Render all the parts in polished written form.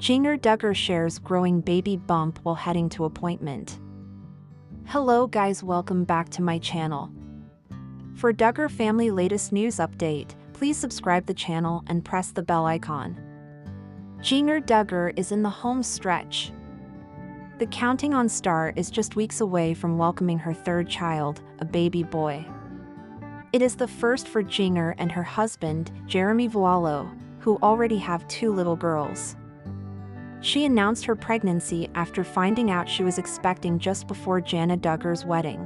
Jinger Duggar shares growing baby bump while heading to appointment. Hello guys, welcome back to my channel. For Duggar family latest news update, please subscribe the channel and press the bell icon. Jinger Duggar is in the home stretch. The Counting On star is just weeks away from welcoming her third child, a baby boy. It is the first for Jinger and her husband, Jeremy Vuolo, who already have two little girls. She announced her pregnancy after finding out she was expecting just before Jinger Duggar's wedding.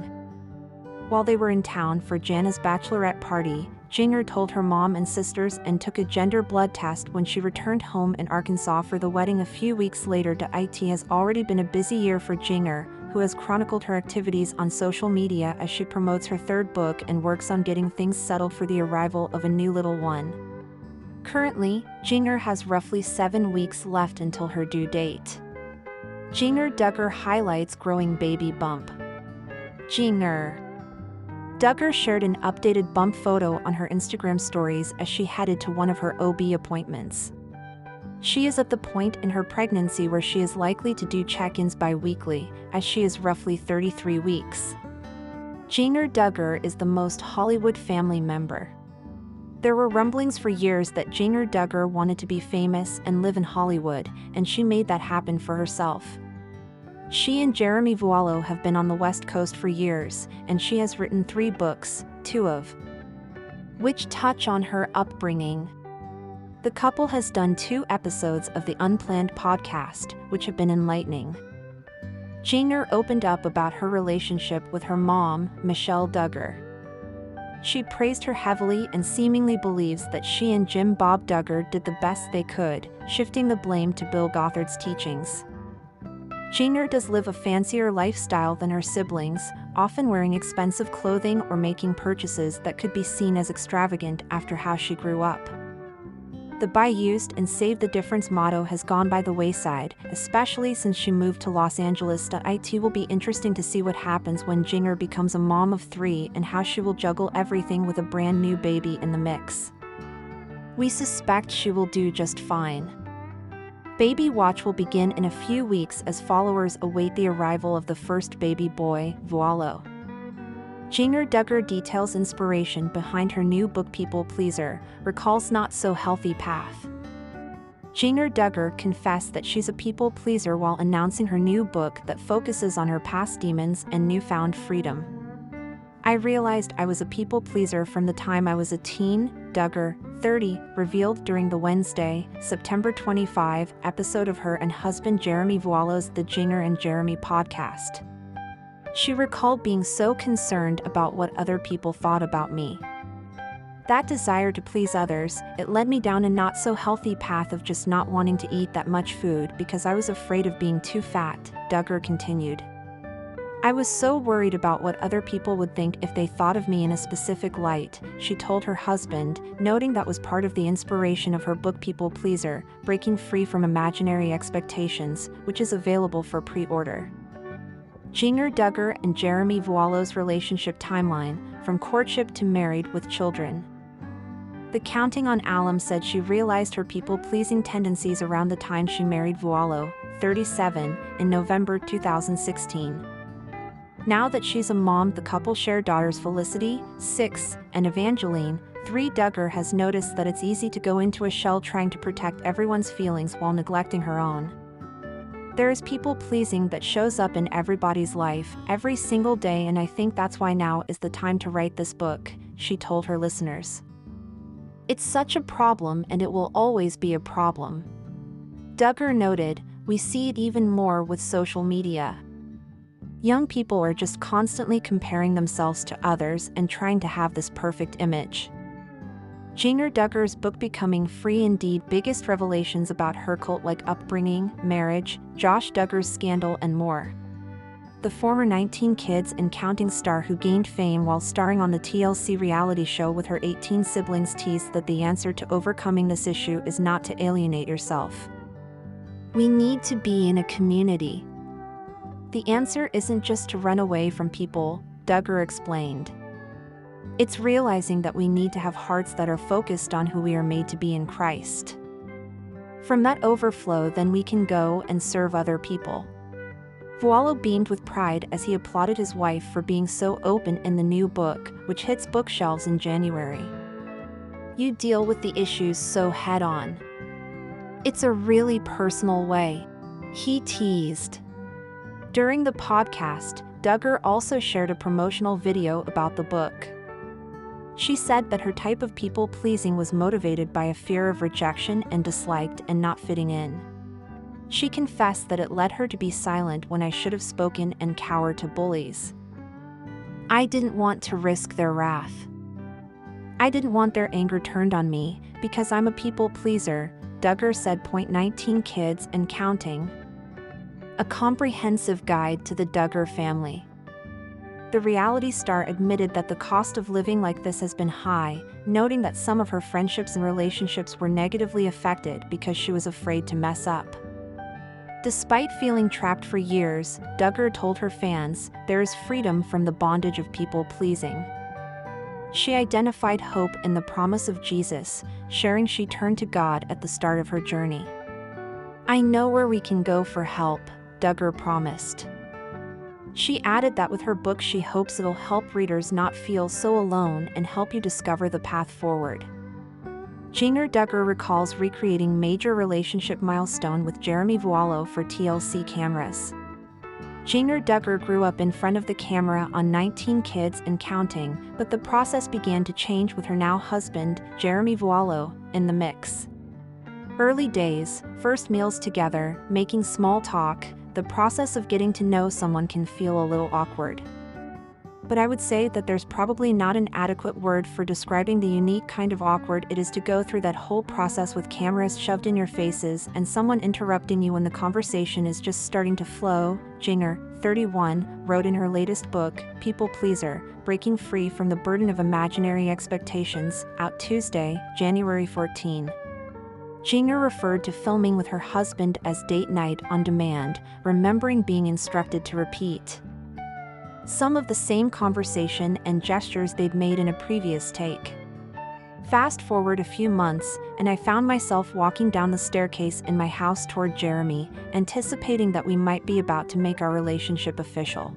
While they were in town for Jana's bachelorette party, Jinger told her mom and sisters and took a gender blood test when she returned home in Arkansas for the wedding a few weeks later. It has already been a busy year for Jinger, who has chronicled her activities on social media as she promotes her third book and works on getting things settled for the arrival of a new little one. Currently, Jinger has roughly 7 weeks left until her due date. Jinger Duggar highlights growing baby bump. Jinger Duggar shared an updated bump photo on her Instagram stories as she headed to one of her OB appointments. She is at the point in her pregnancy where she is likely to do check-ins bi-weekly, as she is roughly 33 weeks. Jinger Duggar is the most Hollywood family member. There were rumblings for years that Jinger Duggar wanted to be famous and live in Hollywood, and she made that happen for herself. She and Jeremy Vuolo have been on the West Coast for years, and she has written 3 books, 2 of which touch on her upbringing. The couple has done 2 episodes of the Unplanned podcast, which have been enlightening. Jinger opened up about her relationship with her mom, Michelle Duggar. She praised her heavily and seemingly believes that she and Jim Bob Duggar did the best they could, shifting the blame to Bill Gothard's teachings. Jinger does live a fancier lifestyle than her siblings, often wearing expensive clothing or making purchases that could be seen as extravagant after how she grew up. The Buy Used and Save the Difference motto has gone by the wayside, especially since she moved to Los Angeles. It will be interesting to see what happens when Jinger becomes a mom of 3 and how she will juggle everything with a brand new baby in the mix. We suspect she will do just fine. Baby watch will begin in a few weeks as followers await the arrival of the first baby boy, Vuolo. Jinger Duggar details inspiration behind her new book People Pleaser, recalls Not So Healthy Path. Jinger Duggar confessed that she's a people pleaser while announcing her new book that focuses on her past demons and newfound freedom. I realized I was a people pleaser from the time I was a teen, Duggar, 30, revealed during the Wednesday, September 25 episode of her and husband Jeremy Vuolo's The Jinger and Jeremy podcast. She recalled being so concerned about what other people thought about me. That desire to please others, it led me down a not so healthy path of just not wanting to eat that much food because I was afraid of being too fat, Duggar continued. I was so worried about what other people would think if they thought of me in a specific light, she told her husband, noting that was part of the inspiration of her book People Pleaser, Breaking Free from Imaginary Expectations, which is available for pre-order. Jinger Duggar and Jeremy Vuolo's relationship timeline, from courtship to married with children. The Counting On alum said she realized her people-pleasing tendencies around the time she married Vuolo, 37, in November 2016. Now that she's a mom, the couple share daughters Felicity, 6, and Evangeline, 3. Duggar has noticed that it's easy to go into a shell trying to protect everyone's feelings while neglecting her own. There is people-pleasing that shows up in everybody's life, every single day, and I think that's why now is the time to write this book, she told her listeners. It's such a problem and it will always be a problem. Duggar noted, we see it even more with social media. Young people are just constantly comparing themselves to others and trying to have this perfect image. Jinger Duggar's book Becoming Free Indeed biggest revelations about her cult-like upbringing, marriage, Josh Duggar's scandal and more. The former 19 Kids and Counting star who gained fame while starring on the TLC reality show with her 18 siblings teased that the answer to overcoming this issue is not to alienate yourself. We need to be in a community. The answer isn't just to run away from people, Duggar explained. It's realizing that we need to have hearts that are focused on who we are made to be in Christ. From that overflow, then we can go and serve other people. Vuolo beamed with pride as he applauded his wife for being so open in the new book, which hits bookshelves in January. You deal with the issues so head-on. It's a really personal way, he teased. During the podcast, Duggar also shared a promotional video about the book. She said that her type of people-pleasing was motivated by a fear of rejection and disliked and not fitting in. She confessed that it led her to be silent when I should have spoken and cower to bullies. I didn't want to risk their wrath. I didn't want their anger turned on me, because I'm a people pleaser, Duggar said. 19 Kids and Counting. A comprehensive guide to the Duggar family. The reality star admitted that the cost of living like this has been high, noting that some of her friendships and relationships were negatively affected because she was afraid to mess up. Despite feeling trapped for years, Duggar told her fans, there is freedom from the bondage of people-pleasing. She identified hope in the promise of Jesus, sharing she turned to God at the start of her journey. I know where we can go for help, Duggar promised. She added that with her book she hopes it'll help readers not feel so alone and help you discover the path forward. Jinger Duggar recalls recreating major relationship milestone with Jeremy Vuolo for TLC cameras. Jinger Duggar grew up in front of the camera on 19 Kids and Counting, but the process began to change with her now husband, Jeremy Vuolo, in the mix. Early days, first meals together, making small talk, the process of getting to know someone can feel a little awkward. But I would say that there's probably not an adequate word for describing the unique kind of awkward it is to go through that whole process with cameras shoved in your faces and someone interrupting you when the conversation is just starting to flow, Jinger, 31, wrote in her latest book, People Pleaser, Breaking Free from the Burden of Imaginary Expectations, out Tuesday, January 14. Jinger referred to filming with her husband as date night on demand, remembering being instructed to repeat some of the same conversation and gestures they'd made in a previous take. Fast forward a few months, and I found myself walking down the staircase in my house toward Jeremy, anticipating that we might be about to make our relationship official.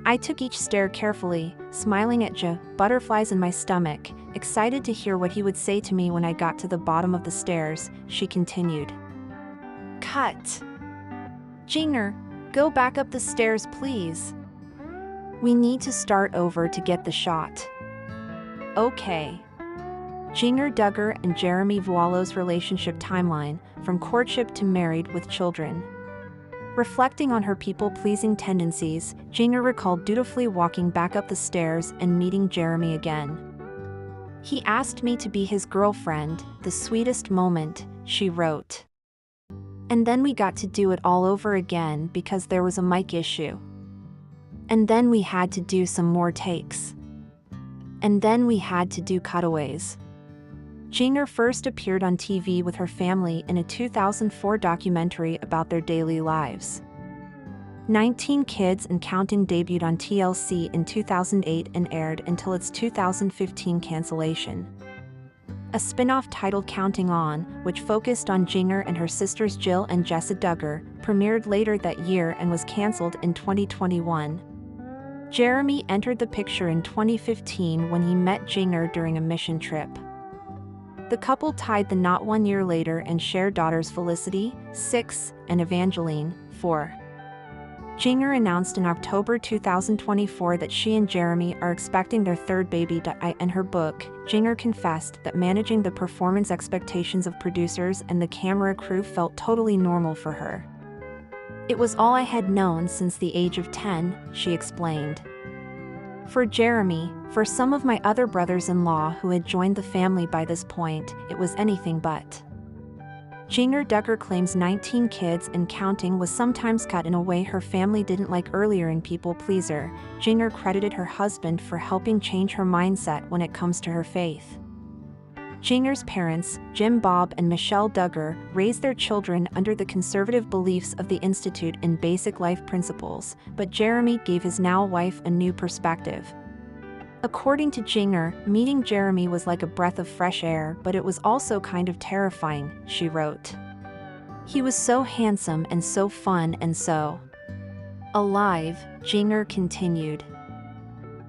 I took each stair carefully, smiling at butterflies in my stomach, excited to hear what he would say to me when I got to the bottom of the stairs, she continued. Cut. Jinger, go back up the stairs please. We need to start over to get the shot. Okay. Jinger Duggar and Jeremy Vuolo's relationship timeline, from courtship to married with children. Reflecting on her people-pleasing tendencies, Jinger recalled dutifully walking back up the stairs and meeting Jeremy again. He asked me to be his girlfriend, the sweetest moment, she wrote. And then we got to do it all over again because there was a mic issue. And then we had to do some more takes. And then we had to do cutaways. Jinger first appeared on TV with her family in a 2004 documentary about their daily lives. 19 Kids and Counting debuted on TLC in 2008 and aired until its 2015 cancellation. A spin-off titled Counting On, which focused on Jinger and her sisters Jill and Jessa Duggar, premiered later that year and was cancelled in 2021. Jeremy entered the picture in 2015 when he met Jinger during a mission trip. The couple tied the knot 1 year later and shared daughters Felicity, 6, and Evangeline, 4. Jinger announced in October 2024 that she and Jeremy are expecting their third baby. In her book, Jinger confessed that managing the performance expectations of producers and the camera crew felt totally normal for her. It was all I had known since the age of 10, she explained. For Jeremy, for some of my other brothers-in-law who had joined the family by this point, it was anything but. Jinger Duggar claims 19 Kids and Counting was sometimes cut in a way her family didn't like earlier in People Pleaser. Jinger credited her husband for helping change her mindset when it comes to her faith. Jinger's parents, Jim Bob and Michelle Duggar, raised their children under the conservative beliefs of the Institute in basic life principles, but Jeremy gave his now wife a new perspective. According to Jinger, meeting Jeremy was like a breath of fresh air, but it was also kind of terrifying, she wrote. He was so handsome and so fun and so alive, Jinger continued.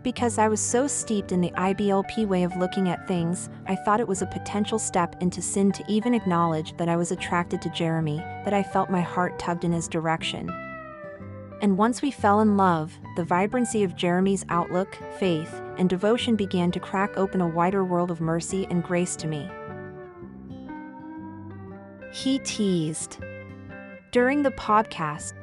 Because I was so steeped in the IBLP way of looking at things, I thought it was a potential step into sin to even acknowledge that I was attracted to Jeremy, that I felt my heart tugged in his direction. And once we fell in love, the vibrancy of Jeremy's outlook, faith, and devotion began to crack open a wider world of mercy and grace to me. He teased. During the podcast,